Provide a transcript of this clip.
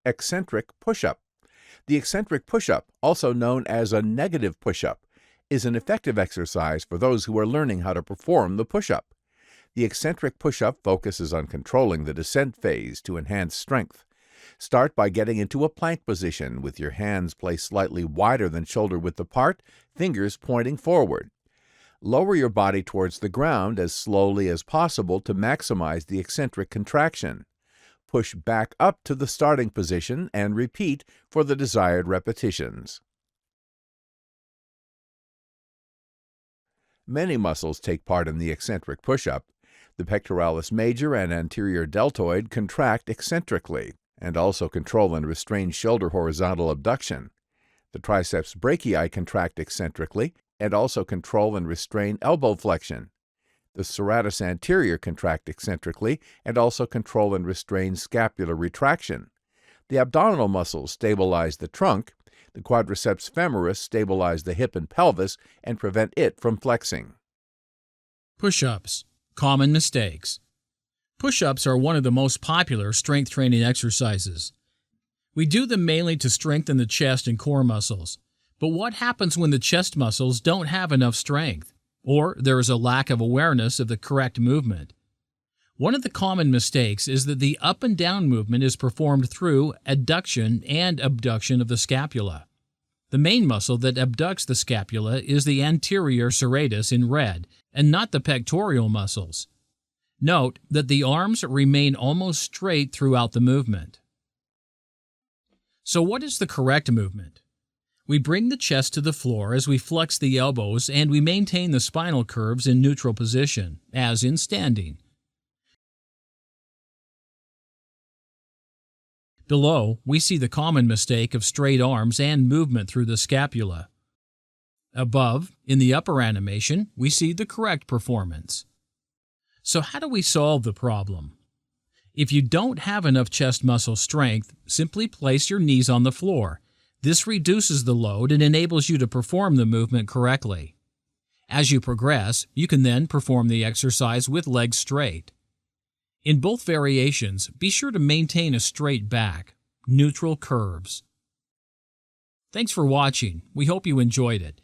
Eccentric push-up. The eccentric push-up, also known as a negative push-up, is an effective exercise for those who are learning how to perform the push-up. The eccentric push-up focuses on controlling the descent phase to enhance strength. Start by getting into a plank position with your hands placed slightly wider than shoulder-width apart, fingers pointing forward. Lower your body towards the ground as slowly as possible to maximize the eccentric contraction. Push back up to the starting position and repeat for the desired repetitions. Many muscles take part in the eccentric push-up. The pectoralis major and anterior deltoid contract eccentrically and also control and restrain shoulder horizontal abduction. The triceps brachii contract eccentrically and also control and restrain elbow flexion. The serratus anterior contract eccentrically and also control and restrain scapular retraction. The abdominal muscles stabilize the trunk. The quadriceps femoris stabilize the hip and pelvis and prevent it from flexing. Push-ups. Common mistakes. Push-ups are one of the most popular strength training exercises. We do them mainly to strengthen the chest and core muscles. But what happens when the chest muscles don't have enough strength, or there is a lack of awareness of the correct movement? One of the common mistakes is that the up and down movement is performed through adduction and abduction of the scapula. The main muscle that abducts the scapula is the anterior serratus in red, and not the pectoral muscles. Note that the arms remain almost straight throughout the movement. So what is the correct movement? We bring the chest to the floor as we flex the elbows and we maintain the spinal curves in neutral position, as in standing. Below, we see the common mistake of straight arms and movement through the scapula. Above, in the upper animation, we see the correct performance. So how do we solve the problem? If you don't have enough chest muscle strength, simply place your knees on the floor. This reduces the load and enables you to perform the movement correctly. As you progress, you can then perform the exercise with legs straight. In both variations, be sure to maintain a straight back, neutral curves. Thanks for watching. We hope you enjoyed it.